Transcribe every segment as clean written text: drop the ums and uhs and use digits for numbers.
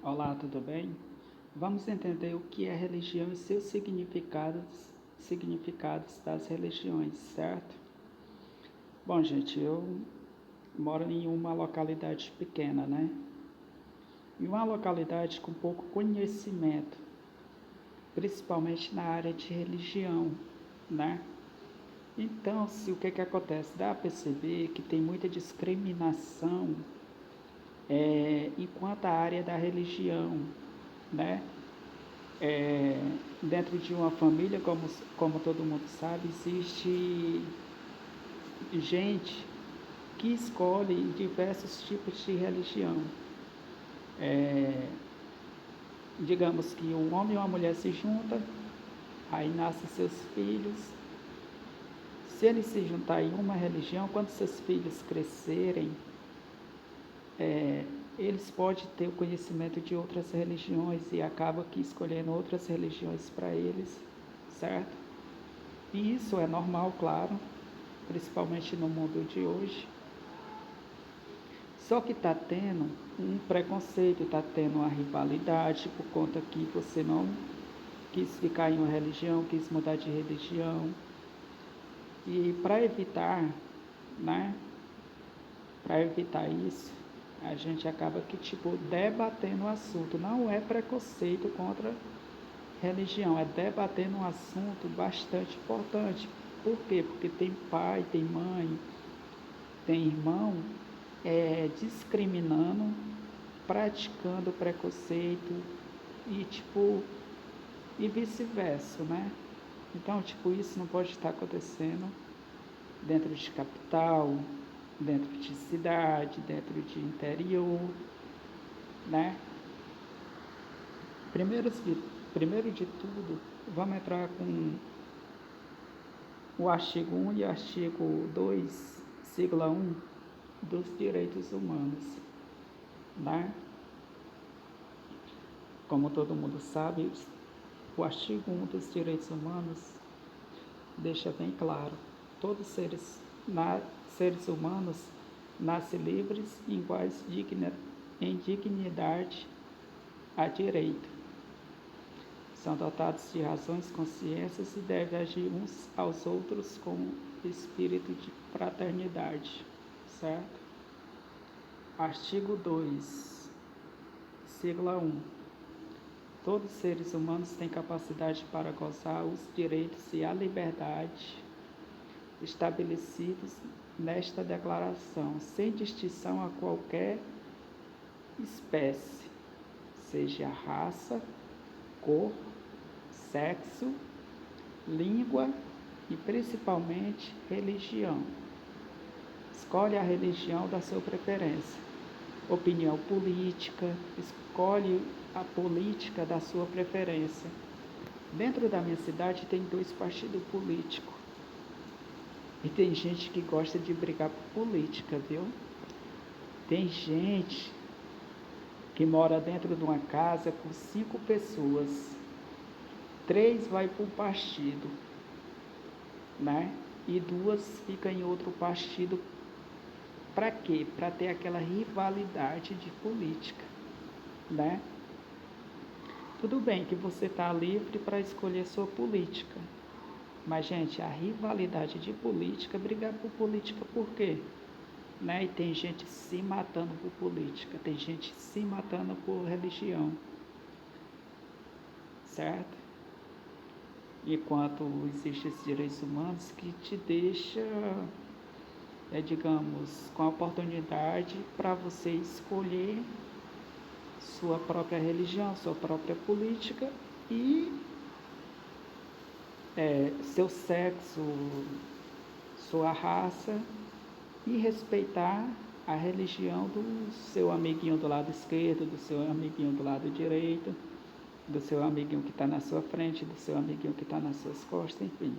Olá, tudo bem? Vamos entender o que é religião e seus significados das religiões, certo? Bom, gente, eu moro em uma localidade pequena, né? Em uma localidade com pouco conhecimento, principalmente na área de religião, né? Então, o que acontece? Dá a perceber que tem muita discriminação enquanto a área da religião, né? Dentro de uma família, como todo mundo sabe, existe gente que escolhe diversos tipos de religião. Digamos que um homem e uma mulher se juntam, aí nascem seus filhos. Se eles se juntarem em uma religião, quando seus filhos crescerem, eles podem ter o conhecimento de outras religiões e acabam aqui escolhendo outras religiões para eles, certo? E isso é normal, claro, principalmente no mundo de hoje. Só que está tendo um preconceito, está tendo uma rivalidade por conta que você não quis ficar em uma religião, quis mudar de religião. E para evitar, né? Para evitar isso, a gente acaba que debatendo o assunto. Não é preconceito contra religião, é debatendo um assunto bastante importante. Por quê? Porque tem pai, tem mãe, tem irmão discriminando, praticando preconceito e vice-versa, né? Então, isso não pode estar acontecendo dentro de capital, dentro de cidade, dentro de interior, né? Primeiro de tudo, vamos entrar com o artigo 1 e artigo 2, sigla 1 dos direitos humanos, né? Como todo mundo sabe, o artigo 1 dos direitos humanos deixa bem claro: todos seres humanos nascem livres e iguais em dignidade a direito. São dotados de razões, consciências e devem agir uns aos outros com espírito de fraternidade, certo? Artigo 2, sigla 1. Todos os seres humanos têm capacidade para gozar os direitos e a liberdade estabelecidos nesta declaração, sem distinção a qualquer espécie, seja raça, cor, sexo, língua e principalmente religião. Escolhe a religião da sua preferência. Opinião política, escolhe a política da sua preferência. Dentro da minha cidade tem 2 partidos políticos. E tem gente que gosta de brigar por política, viu? Tem gente que mora dentro de uma casa com 5 pessoas. 3 vai para um partido, né? E 2 ficam em outro partido. Para quê? Para ter aquela rivalidade de política, né? Tudo bem que você está livre para escolher sua política. Mas, gente, a rivalidade de política, brigar por política por quê? Né? E tem gente se matando por política, tem gente se matando por religião, certo? Enquanto existem esses direitos humanos que te deixa, digamos, com a oportunidade para você escolher sua própria religião, sua própria política e seu sexo, sua raça e respeitar a religião do seu amiguinho do lado esquerdo, do seu amiguinho do lado direito, do seu amiguinho que está na sua frente, do seu amiguinho que está nas suas costas, enfim.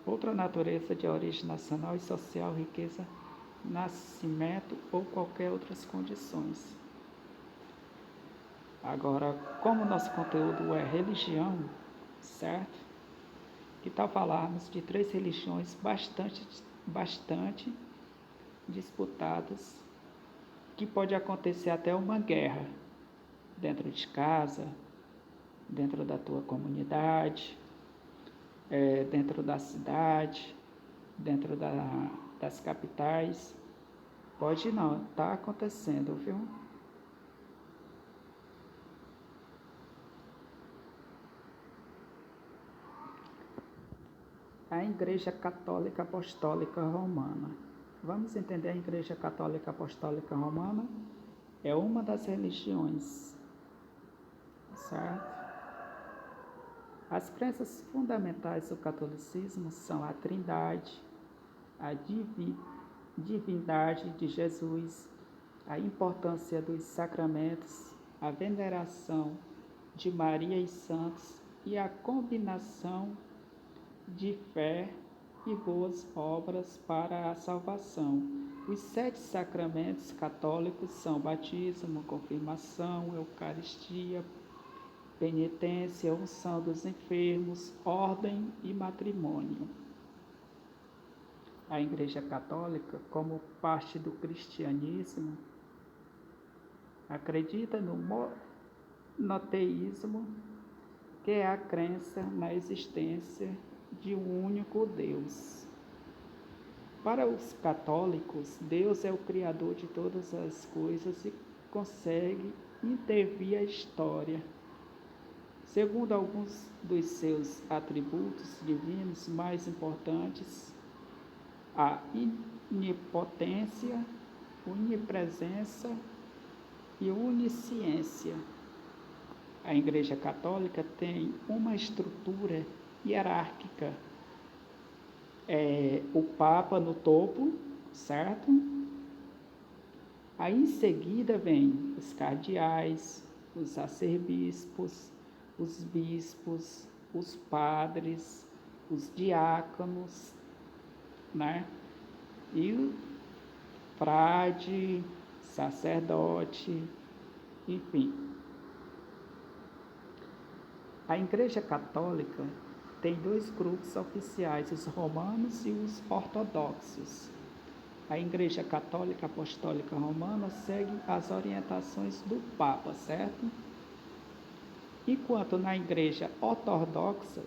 Outra natureza de origem nacional e social, riqueza, nascimento ou qualquer outras condições. Agora, como nosso conteúdo é religião, certo? Que tal falarmos de 3 religiões bastante disputadas que pode acontecer até uma guerra dentro de casa, dentro da tua comunidade, dentro da cidade, dentro das capitais. Pode não, está acontecendo, viu? A Igreja Católica Apostólica Romana. Vamos entender a Igreja Católica Apostólica Romana? É uma das religiões, certo? As crenças fundamentais do catolicismo são a Trindade, a divindade de Jesus, a importância dos sacramentos, a veneração de Maria e santos e a combinação de fé e boas obras para a salvação. Os 7 sacramentos católicos são batismo, confirmação, eucaristia, penitência, unção dos enfermos, ordem e matrimônio. A Igreja Católica, como parte do cristianismo, acredita no monoteísmo, que é a crença na existência de um único Deus. Para os católicos, Deus é o Criador de todas as coisas e consegue intervir a história. Segundo alguns dos seus atributos divinos mais importantes, a onipotência, onipresença e onisciência. A Igreja Católica tem uma estrutura hierárquica. O Papa no topo, certo? Aí em seguida vem os cardeais, os arcebispos, os bispos, os padres, os diáconos, né? E o frade, sacerdote, enfim. A Igreja Católica tem 2 grupos oficiais, os romanos e os ortodoxos. A Igreja Católica Apostólica Romana segue as orientações do Papa, certo? Enquanto na Igreja Ortodoxa,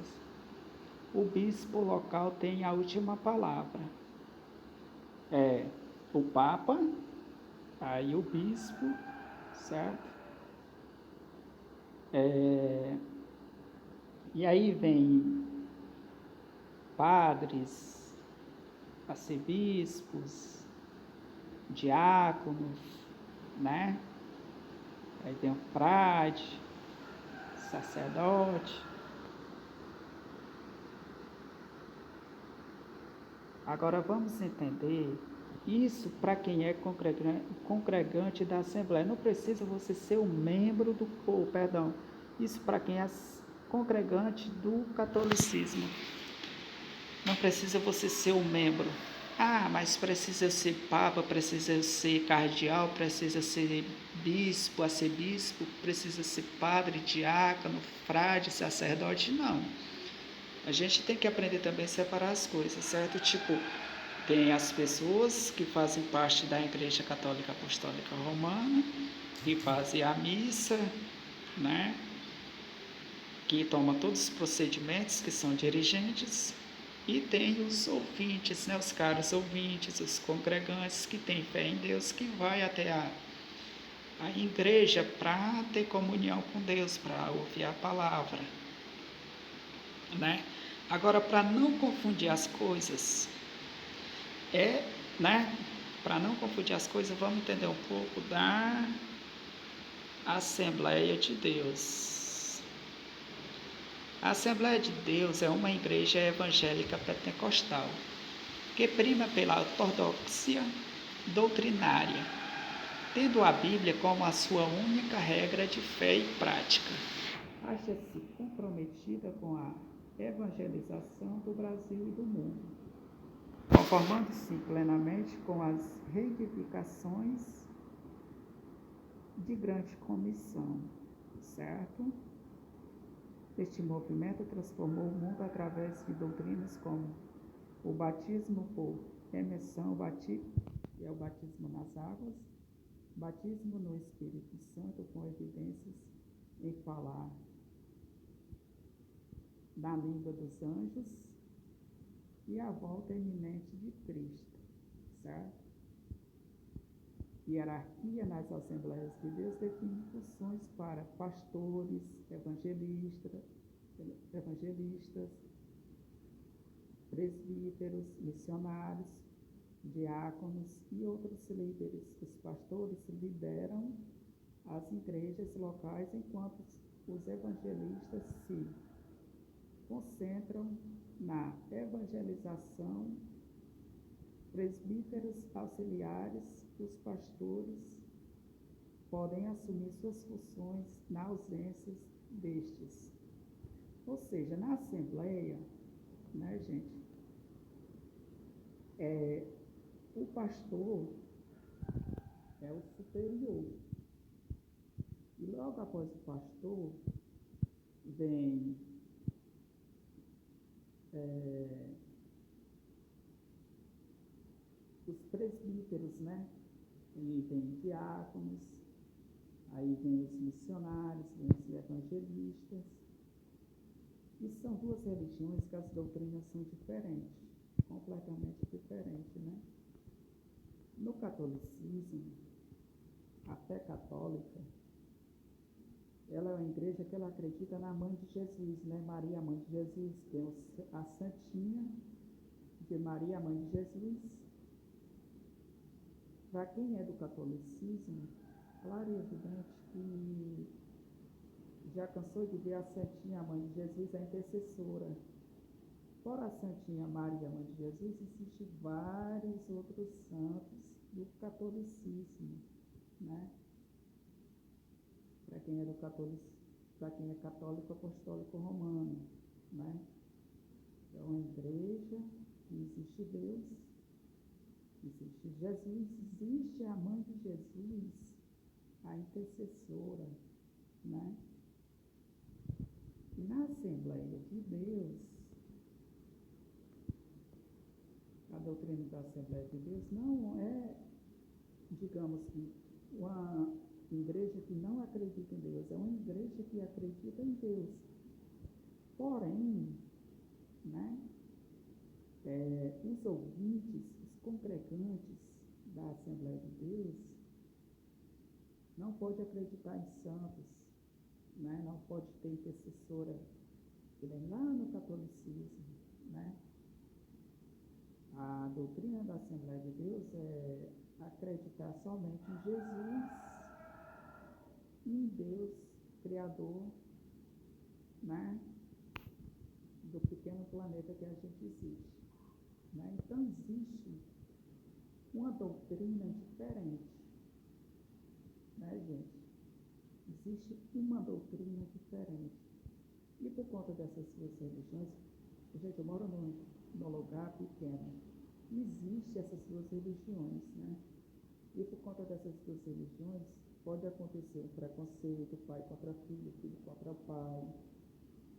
o bispo local tem a última palavra. O Papa, aí o bispo, certo? E aí vem padres, arcebispos, diáconos, né? Aí tem o frade, sacerdote. Agora vamos entender isso para quem é congregante da Assembleia. Não precisa você ser um membro do povo, perdão. Isso para quem é congregante do catolicismo. Não precisa você ser um membro. Mas precisa ser papa, precisa ser cardeal, precisa ser bispo, arcebispo, precisa ser padre, diácono, frade, sacerdote. Não. A gente tem que aprender também a separar as coisas, certo? Tipo, tem as pessoas que fazem parte da Igreja Católica Apostólica Romana, que fazem a missa, né? Que tomam todos os procedimentos, que são dirigentes, e tem os ouvintes, né? Os caros ouvintes, os congregantes que têm fé em Deus, que vai até a igreja para ter comunhão com Deus, para ouvir a palavra, né? Agora, para não confundir as coisas, né? Para não confundir as coisas, vamos entender um pouco da Assembleia de Deus. A Assembleia de Deus é uma igreja evangélica pentecostal que prima pela ortodoxia doutrinária, tendo a Bíblia como a sua única regra de fé e prática. Acha-se comprometida com a evangelização do Brasil e do mundo, conformando-se plenamente com as reivindicações de grande comissão, certo? Este movimento transformou o mundo através de doutrinas como o batismo por emersão, que é o batismo nas águas, batismo no Espírito Santo com evidências em falar na língua dos anjos e a volta iminente de Cristo, certo? Hierarquia nas Assembleias de Deus define funções para pastores, evangelistas, presbíteros, missionários, diáconos e outros líderes. Os pastores lideram as igrejas locais, enquanto os evangelistas se concentram na evangelização. Presbíteros auxiliares, os pastores podem assumir suas funções na ausência destes. Ou seja, na Assembleia, né, gente, o pastor é o superior. E logo após o pastor, vem os presbíteros, né? E vem diáconos, aí vem os missionários, vem os evangelistas. E são duas religiões que as doutrinas são diferentes, completamente diferentes, né? No catolicismo, a fé católica, ela é uma igreja que ela acredita na mãe de Jesus, né? Maria, mãe de Jesus, tem a Santinha de Maria, mãe de Jesus. Para quem é do catolicismo, claro e evidente que já cansou de ver a Santinha, a mãe de Jesus, a intercessora. Fora a Santinha Maria, mãe de Jesus, existem vários outros santos do catolicismo, né? Para quem é católico apostólico romano, né? É uma igreja que existe Deus, existe Jesus, existe a mãe de Jesus, a intercessora, né? E na Assembleia de Deus, a doutrina da Assembleia de Deus não é, digamos que, uma igreja que não acredita em Deus, é uma igreja que acredita em Deus. Porém, né, os ouvintes, os congregantes da Assembleia de Deus, não pode acreditar em santos, né, não pode ter intercessora, que vem lá no catolicismo, né? A doutrina da Assembleia de Deus é acreditar somente em Jesus e em Deus, Criador, né, do pequeno planeta que a gente existe, né? Então existe uma doutrina diferente, né, gente? Existe uma doutrina diferente. E por conta dessas duas religiões, gente, eu moro num lugar pequeno, existe essas duas religiões, né? E por conta dessas duas religiões, pode acontecer um preconceito, pai contra filho, filho contra pai,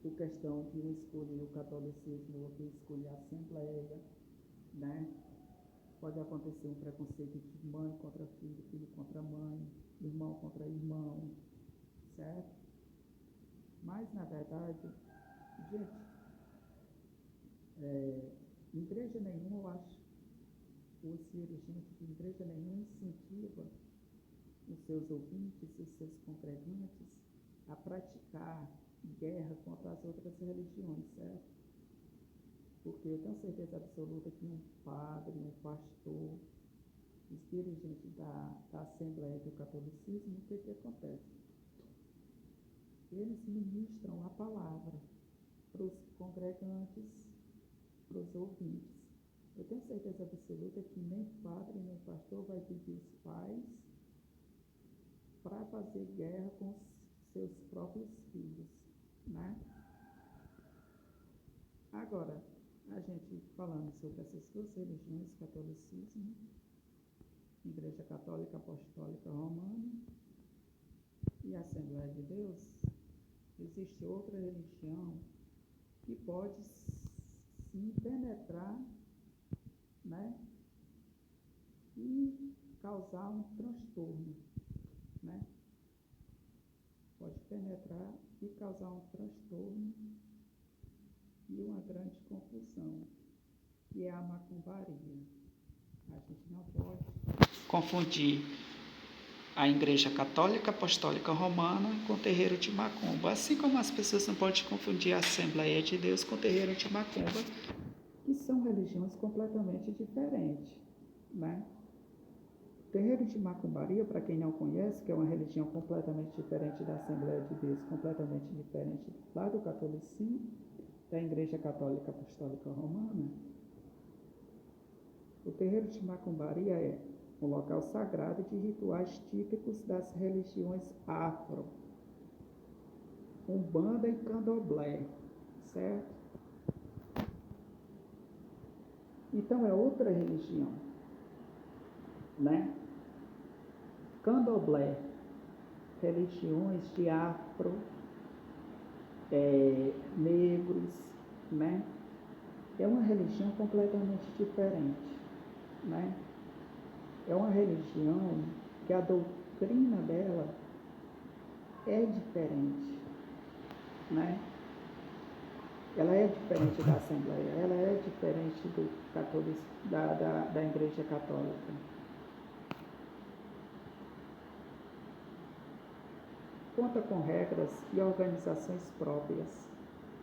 por questão de um escolher o catolicismo, o outro escolher a Assembleia, né? Pode acontecer um preconceito de mãe contra filho, filho contra mãe, irmão contra irmão, certo? Mas, na verdade, gente, igreja nenhuma, eu acho, os dirigentes de igreja nenhuma incentiva os seus ouvintes, os seus congregantes, a praticar guerra contra as outras religiões, certo? Porque eu tenho certeza absoluta que um padre, um pastor, os dirigentes da Assembleia do Catolicismo, o que acontece? Eles ministram a palavra para os congregantes, para os ouvintes. Eu tenho certeza absoluta que nem padre, nem pastor vai pedir os pais para fazer guerra com os seus próprios filhos, né? Agora, a gente falando sobre essas duas religiões, catolicismo, Igreja Católica Apostólica Romana e Assembleia de Deus, existe outra religião que pode sim penetrar, né, e causar um transtorno, né? Pode penetrar e causar um transtorno e uma grande confusão, que é a macumbaria. A gente não pode confundir a Igreja Católica Apostólica Romana com o terreiro de macumba, assim como as pessoas não podem confundir a Assembleia de Deus com o terreiro de macumba, que são religiões completamente diferentes, né? O terreiro de macumbaria, para quem não conhece, que é uma religião completamente diferente da Assembleia de Deus, completamente diferente lá do catolicismo, da Igreja Católica Apostólica Romana, o terreiro de macumbaria é um local sagrado de rituais típicos das religiões afro, Umbanda e Candomblé, certo? Então é outra religião, né? Candomblé, religiões de afro, negros, né? É uma religião completamente diferente, né? É uma religião que a doutrina dela é diferente, né? Ela é diferente da Assembleia, ela é diferente do da Igreja Católica. Conta com regras e organizações próprias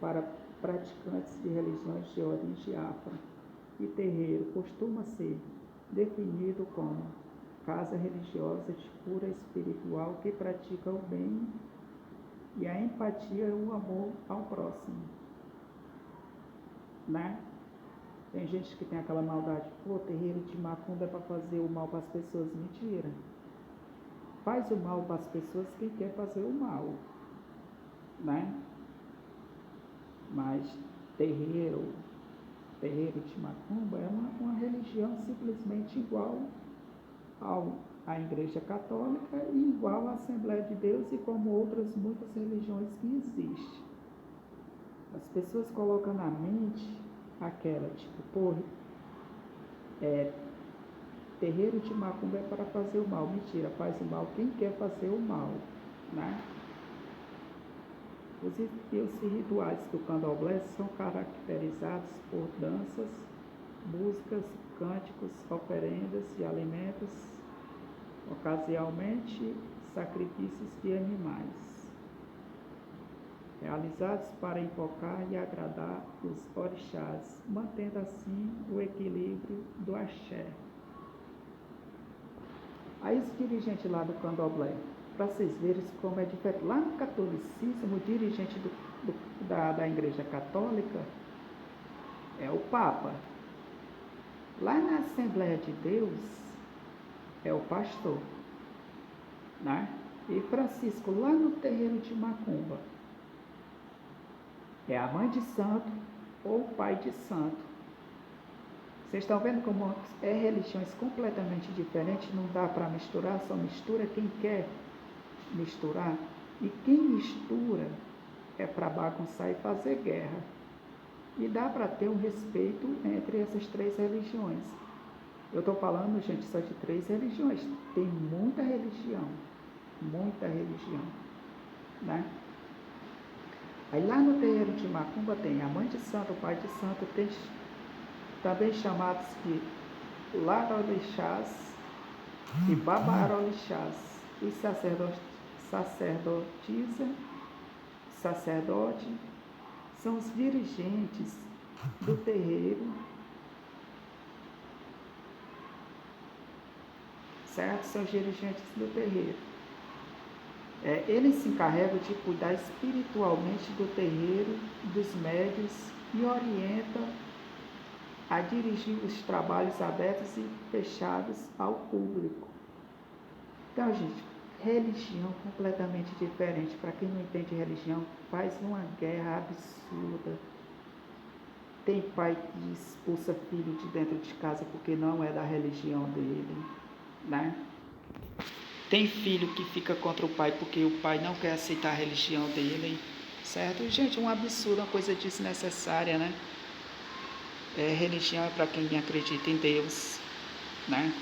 para praticantes de religiões de origem afro, e terreiro costuma ser definido como casa religiosa de cura espiritual que pratica o bem e a empatia e o amor ao próximo, né? Tem gente que tem aquela maldade, terreiro de macumba é para fazer o mal para as pessoas. Mentira. Faz o mal para as pessoas quem quer fazer o mal, né? Mas terreiro de macumba é uma religião simplesmente igual à Igreja Católica e igual à Assembleia de Deus e como outras muitas religiões que existem. As pessoas colocam na mente aquela, terreiro de macumba é para fazer o mal. Mentira, faz o mal quem quer fazer o mal, né? Os rituais do candomblé são caracterizados por danças, músicas, cânticos, oferendas e alimentos, ocasionalmente sacrifícios de animais, realizados para invocar e agradar os orixás, mantendo assim o equilíbrio do axé. Aí os dirigentes lá do candomblé, para vocês verem como é diferente. Lá no catolicismo, o dirigente da Igreja Católica é o Papa. Lá na Assembleia de Deus é o pastor, né? E Francisco, lá no terreiro de macumba, é a mãe de santo ou o pai de santo. Vocês estão vendo como é religiões completamente diferentes, não dá para misturar, só mistura quem quer misturar. E quem mistura é para bagunçar e fazer guerra. E dá para ter um respeito entre essas três religiões. Eu estou falando, gente, só de 3 religiões. Tem muita religião, né? Aí lá no terreiro de macumba tem a mãe de santo, o pai de santo, tem também chamados de larorixás e babarorixás. Os sacerdote são os dirigentes do terreiro, certo? São os dirigentes do terreiro. Eles se encarregam de cuidar espiritualmente do terreiro, dos médios e orientam a dirigir os trabalhos abertos e fechados ao público. Então, gente, religião completamente diferente. Para quem não entende religião, faz uma guerra absurda. Tem pai que expulsa filho de dentro de casa porque não é da religião dele, né? Tem filho que fica contra o pai porque o pai não quer aceitar a religião dele, certo? Gente, um absurdo, uma coisa desnecessária, né? Religião é para quem acredita em Deus, né?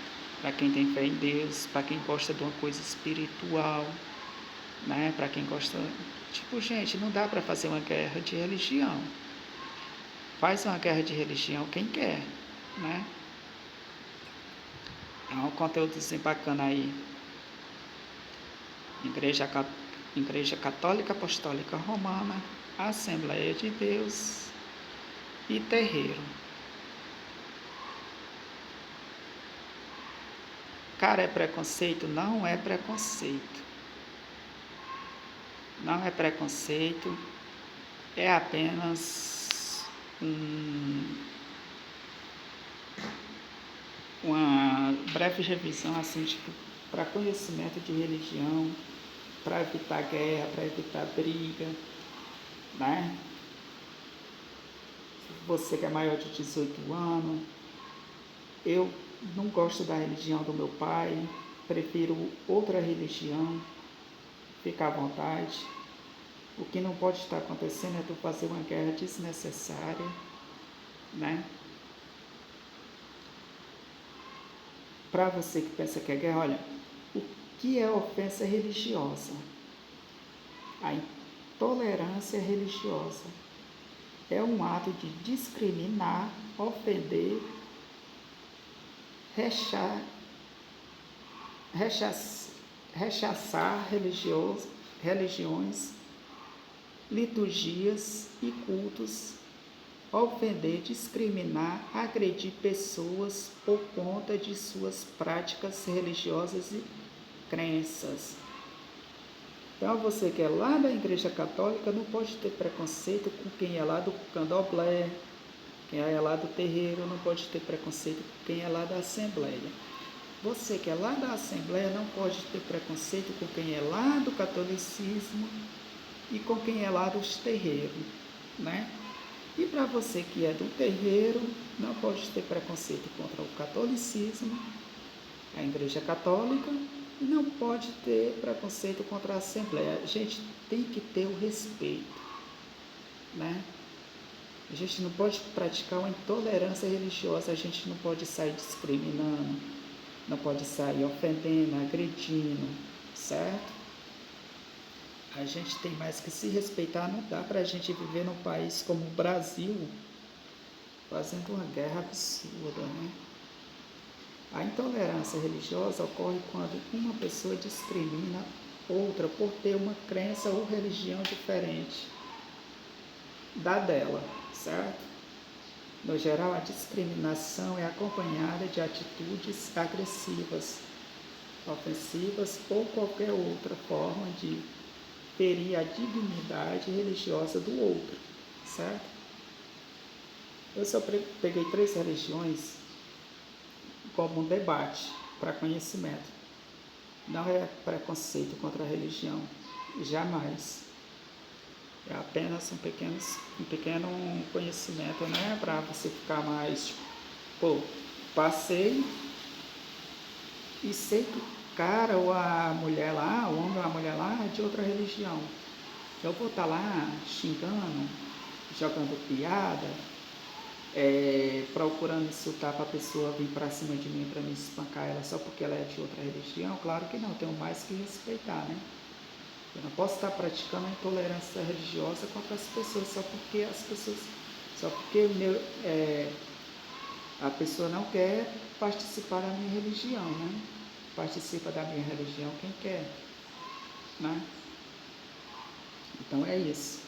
para quem tem fé em Deus, para quem gosta de uma coisa espiritual, né? Para quem gosta, tipo, gente, não dá para fazer uma guerra de religião. Faz uma guerra de religião quem quer, né? É um conteúdo bacana aí. Igreja Católica Apostólica Romana, Assembleia de Deus e terreiro. Cara, é preconceito? Não é preconceito. Não é preconceito. É apenas uma breve revisão assim, tipo, para conhecimento de religião, para evitar guerra, para evitar briga, né? Você que é maior de 18 anos, eu não gosto da religião do meu pai, prefiro outra religião, fica à vontade. O que não pode estar acontecendo é tu fazer uma guerra desnecessária, né? Para você que pensa que é guerra, olha, o que é ofensa religiosa? A intolerância religiosa é um ato de discriminar, ofender, rechaçar religiões, liturgias e cultos, ofender, discriminar, agredir pessoas por conta de suas práticas religiosas e crenças. Então, você que é lá da Igreja Católica não pode ter preconceito com quem é lá do candomblé, quem é lá do terreiro, não pode ter preconceito com quem é lá da Assembleia. Você que é lá da Assembleia não pode ter preconceito com quem é lá do catolicismo e com quem é lá dos terreiros, né? E para você que é do terreiro, não pode ter preconceito contra o catolicismo, a Igreja Católica, e não pode ter preconceito contra a Assembleia. A gente tem que ter o respeito, né? A gente não pode praticar uma intolerância religiosa, a gente não pode sair discriminando, não pode sair ofendendo, agredindo, certo? A gente tem mais que se respeitar, não dá para a gente viver num país como o Brasil, fazendo uma guerra absurda, né? A intolerância religiosa ocorre quando uma pessoa discrimina outra por ter uma crença ou religião diferente da dela, certo? No geral, a discriminação é acompanhada de atitudes agressivas, ofensivas ou qualquer outra forma de ferir a dignidade religiosa do outro, certo? Eu só peguei 3 religiões como um debate para conhecimento. Não é preconceito contra a religião, jamais. É apenas um pequeno conhecimento, né? Para você ficar mais, passei e sei que o cara ou a mulher lá, o homem ou a mulher lá é de outra religião. Eu vou estar lá xingando, jogando piada, procurando insultar para a pessoa vir para cima de mim para me espancar ela só porque ela é de outra religião? Claro que não, tenho mais que respeitar, né? Eu não posso estar praticando a intolerância religiosa contra as pessoas só porque a pessoa não quer participar da minha religião, né? Participa da minha religião quem quer, né? Então é isso.